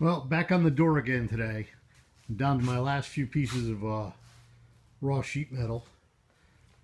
Well, back on the door again today. I'm down to my last few pieces of raw sheet metal.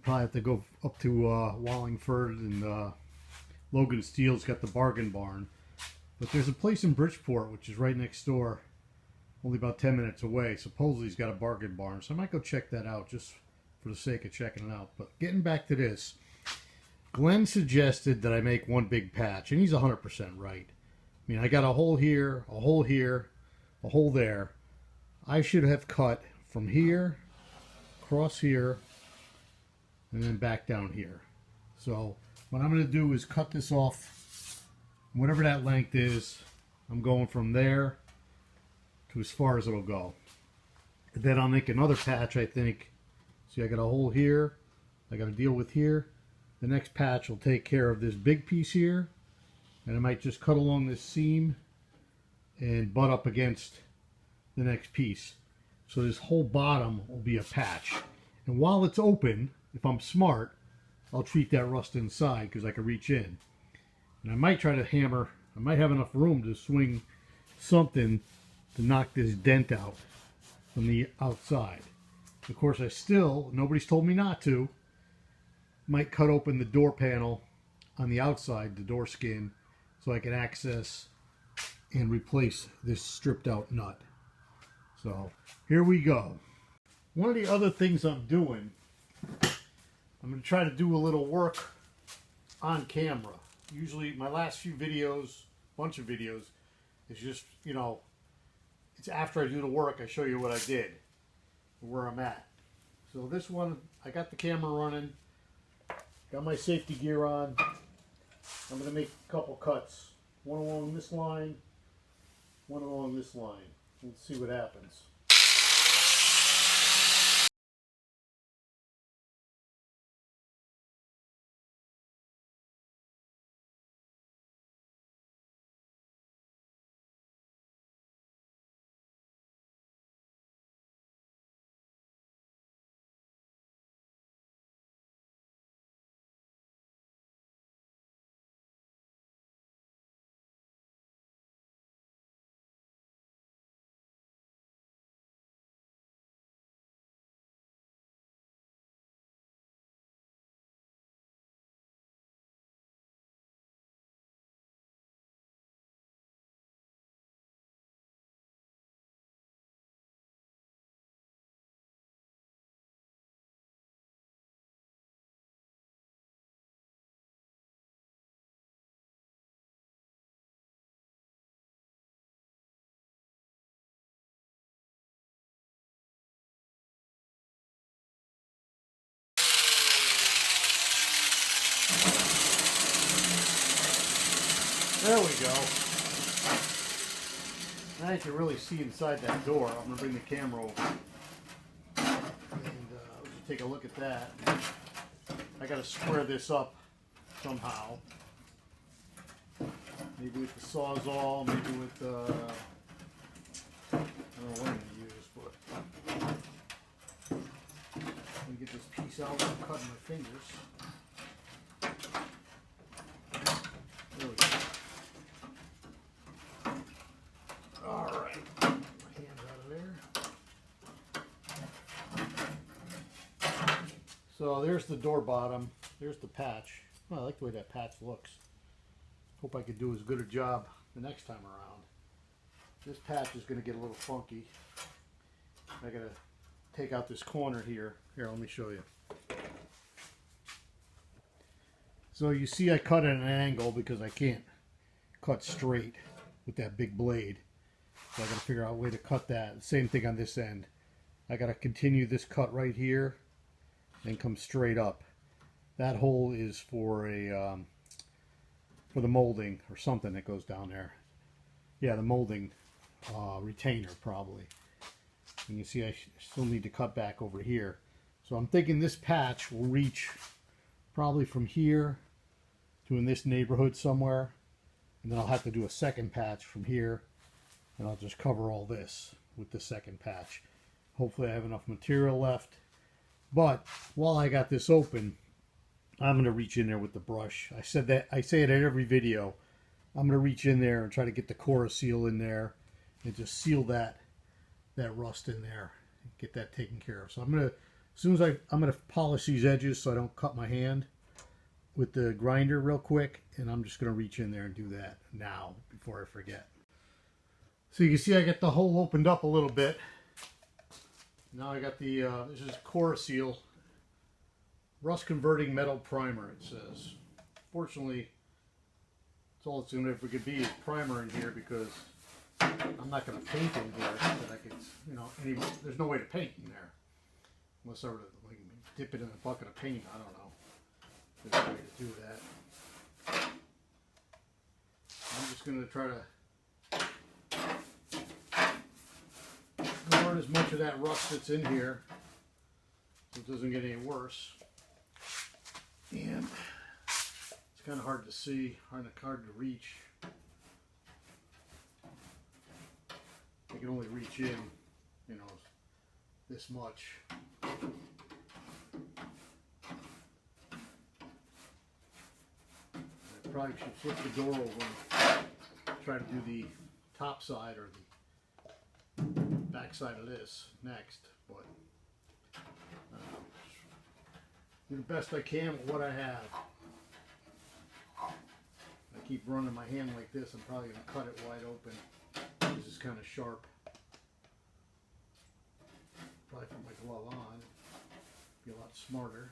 Probably have to go up to Wallingford, and Logan Steele's got the bargain barn. But there's a place in Bridgeport, which is right next door, only about 10 minutes away. Supposedly he's got a bargain barn, so I might go check that out just for the sake of checking it out. But getting back to this, Glen suggested that I make one big patch, and he's 100% right. I mean, I got a hole here, a hole here, a hole there. I should have cut from here, across here, and then back down here. So what I'm going to do is cut this off, whatever that length is. I'm going from there to as far as it'll go. And then I'll make another patch, I think. See, I got a hole here, I got to deal with here. The next patch will take care of this big piece here, and I might just cut along this seam and butt up against the next piece. So this whole bottom will be a patch. And while it's open, if I'm smart, I'll treat that rust inside because I can reach in. And I might try to hammer, I might have enough room to swing something to knock this dent out from the outside. Of course, I still, nobody's told me not to, might cut open the door panel on the outside, the door skin, so I can access and replace this stripped out nut. So here we go. One of the other things I'm doing, I'm going to try to do a little work on camera. Usually my last few videos, bunch of videos, is just, you know, it's after I do the work, I show you what I did, where I'm at. So this one, I got the camera running, got my safety gear on. I'm going to make a couple cuts. One along this line, one along this line. Let's see what happens. There we go. Now you can really see inside that door. I'm going to bring the camera over and let's take a look at that. I got to square this up somehow. Maybe with the Sawzall, maybe with I don't know what I'm going to use, but let me get this piece out without cutting my fingers. There we go. Alright, my hands out of there. So there's the door bottom, there's the patch. Well, I like the way that patch looks. Hope I could do as good a job the next time around. This patch is going to get a little funky. I got to take out this corner here. Here, let me show you. So you see I cut at an angle because I can't cut straight with that big blade. So I got to figure out a way to cut that. Same thing on this end. I got to continue this cut right here and come straight up. That hole is for a for the molding or something that goes down there. Yeah, the molding retainer probably. And you see I still need to cut back over here. So I'm thinking this patch will reach probably from here to in this neighborhood somewhere. And then I'll have to do a second patch from here. And I'll just cover all this with the second patch. Hopefully I have enough material left. But while I got this open, I'm going to reach in there with the brush. I say it in every video. I'm going to reach in there and try to get the Cora seal in there and just seal that rust in there. Get that taken care of. So I'm gonna polish these edges so I don't cut my hand with the grinder real quick, and I'm just gonna reach in there and do that now before I forget. So you can see I got the hole opened up a little bit. Now I got the this is Coraseal rust converting metal primer. It says. Fortunately, it's all it's gonna ever could be is primer in here, because I'm not going to paint in here, but I could, you know, there's no way to paint in there. Unless I were to like, dip it in a bucket of paint, I don't know. There's no way to do that. I'm just going to try to burn as much of that rust that's in here so it doesn't get any worse. And it's kind of hard to see, hard to reach. I can only reach in, you know, this much. I probably should flip the door over and try to do the top side or the back side of this next, but do the best I can with what I have. I keep running my hand like this, I'm probably going to cut it wide open. This is kind of sharp. Probably put my glove on. Be a lot smarter.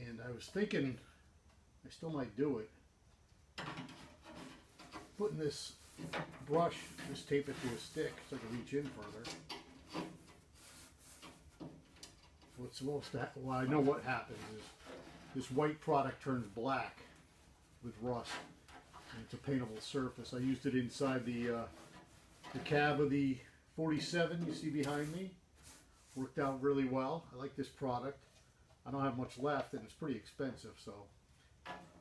And I was thinking, I still might do it. Putting this brush, just tape it to a stick so I can reach in further. What's supposed to happen? Well, I know what happens is this white product turns black with rust. And it's a paintable surface. I used it inside the cab of the 47 you see behind me. Worked out really well. I like this product. I don't have much left, and it's pretty expensive, so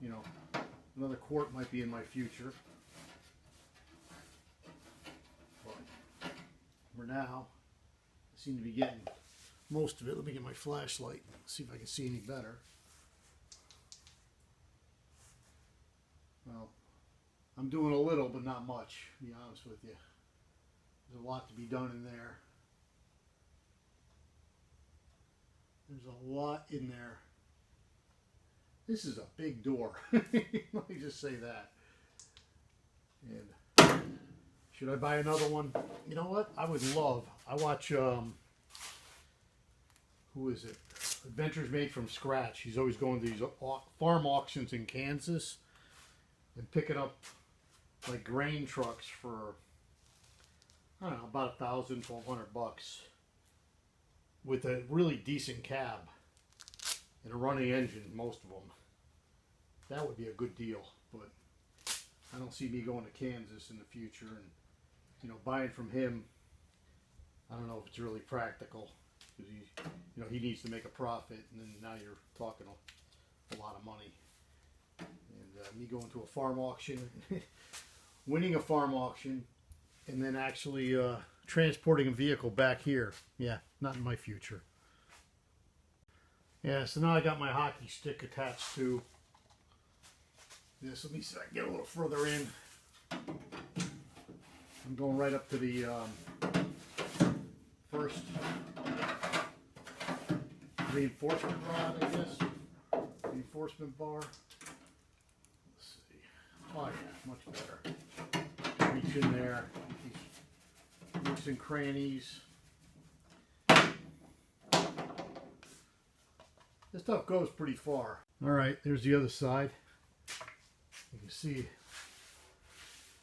you know, another quart might be in my future. But for now, I seem to be getting most of it. Let me get my flashlight, see if I can see any better. Well, I'm doing a little, but not much, to be honest with you. There's a lot to be done in there. There's a lot in there. This is a big door. Let me just say that. And should I buy another one? You know what? I would love. I watch, who is it? Adventures Made from Scratch. He's always going to these farm auctions in Kansas and picking up like grain trucks for, I don't know, about $1,000–1,200 with a really decent cab and a running engine, most of them. That would be a good deal, but I don't see me going to Kansas in the future and, you know, buying from him. I don't know if it's really practical, because he needs to make a profit, and then now you're talking a lot of money. And me going to a farm auction, winning a farm auction, and then actually transporting a vehicle back here. Yeah, not in my future. Yeah, so now I got my hockey stick attached to this. Let me see if I can get a little further in. I'm going right up to the first reinforcement rod, I guess. Reinforcement bar. Let's see. Oh yeah, much better. Reach in there. These nooks and crannies. This stuff goes pretty far. All right, there's the other side. You can see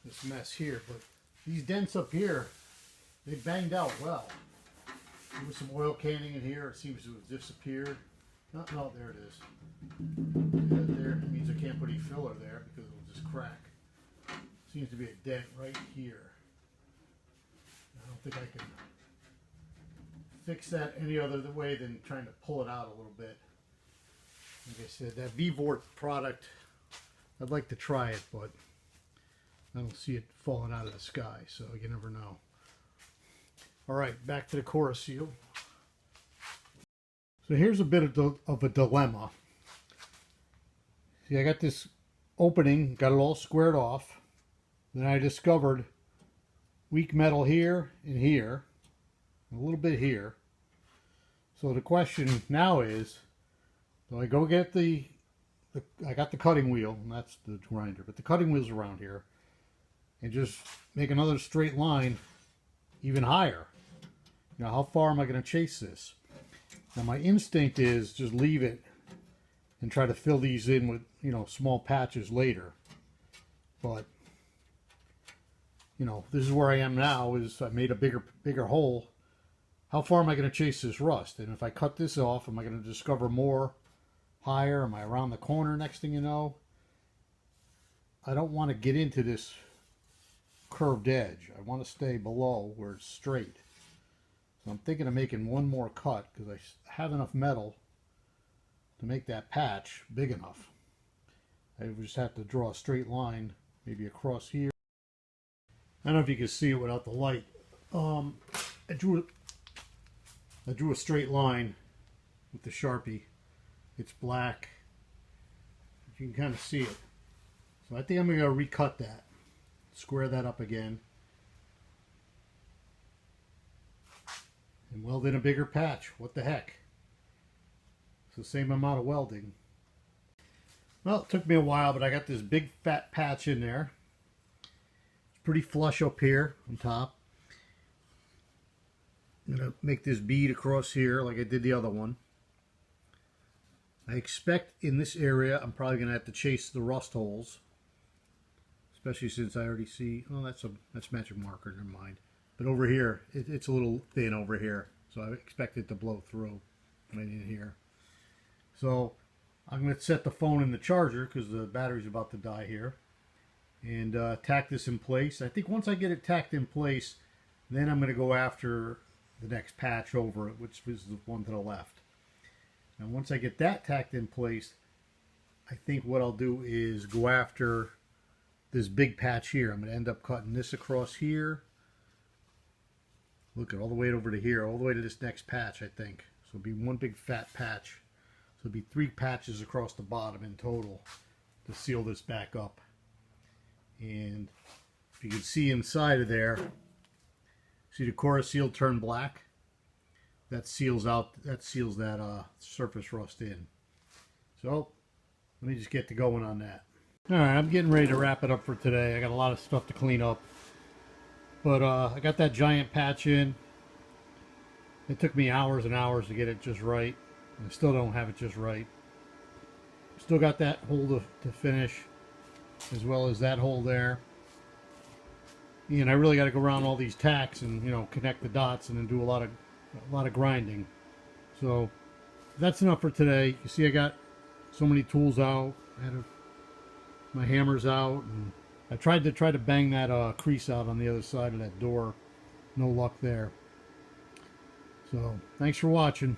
this mess here, but these dents up here, they banged out well. There was some oil canning in here. It seems to have disappeared. No, there it is. There, it means I can't put any filler there because it'll just crack. Seems to be a dent right here. I don't think I can fix that any other way than trying to pull it out a little bit. Like I said, that V-Vort product, I'd like to try it, but I don't see it falling out of the sky, so you never know. All right, back to the Coraseal. So here's a bit of a dilemma. See, I got this opening, got it all squared off. Then I discovered weak metal here and here, and a little bit here. So the question now is, do I go get I got the cutting wheel, and that's the grinder, but the cutting wheel's around here, and just make another straight line even higher? You know, how far am I going to chase this? Now my instinct is just leave it and try to fill these in with, you know, small patches later. But, you know, this is where I am now, is I made a bigger hole. How far am I going to chase this rust? And if I cut this off, am I going to discover more higher? Am I around the corner next thing you know? I don't want to get into this curved edge. I want to stay below where it's straight. So I'm thinking of making one more cut because I have enough metal to make that patch big enough. I just have to draw a straight line, maybe across here. I don't know if you can see it without the light. I drew a straight line with the Sharpie. It's black. You can kind of see it. So I think I'm going to recut that. Square that up again. And weld in a bigger patch. What the heck? It's the same amount of welding. Well, it took me a while, but I got this big fat patch in there. It's pretty flush up here on top. I'm going to make this bead across here like I did the other one. I expect in this area I'm probably going to have to chase the rust holes. Especially since I already see, oh, that's magic marker, never mind. But over here, it's a little thin over here. So I expect it to blow through right in here. So I'm going to set the phone in the charger because the battery's about to die here. And tack this in place. I think once I get it tacked in place, then I'm going to go after the next patch over it, which is the one to the left. And once I get that tacked in place, I think what I'll do is go after this big patch here. I'm going to end up cutting this across here. Look at all the way over to here, all the way to this next patch, I think. So it'll be one big fat patch. So it'll be 3 patches across the bottom in total to seal this back up. And if you can see inside of there, see the core seal turn black? That seals that surface rust in. So let me just get to going on that. All right, I'm getting ready to wrap it up for today. I got a lot of stuff to clean up. But I got that giant patch in. It took me hours and hours to get it just right. I still don't have it just right. Still got that hole to finish, as well as that hole there. And I really got to go around all these tacks and, you know, connect the dots and then do a lot of grinding. So that's enough for today. You see, I got so many tools out. I had my hammers out, and I tried to bang that crease out on the other side of that door. No luck there. So thanks for watching.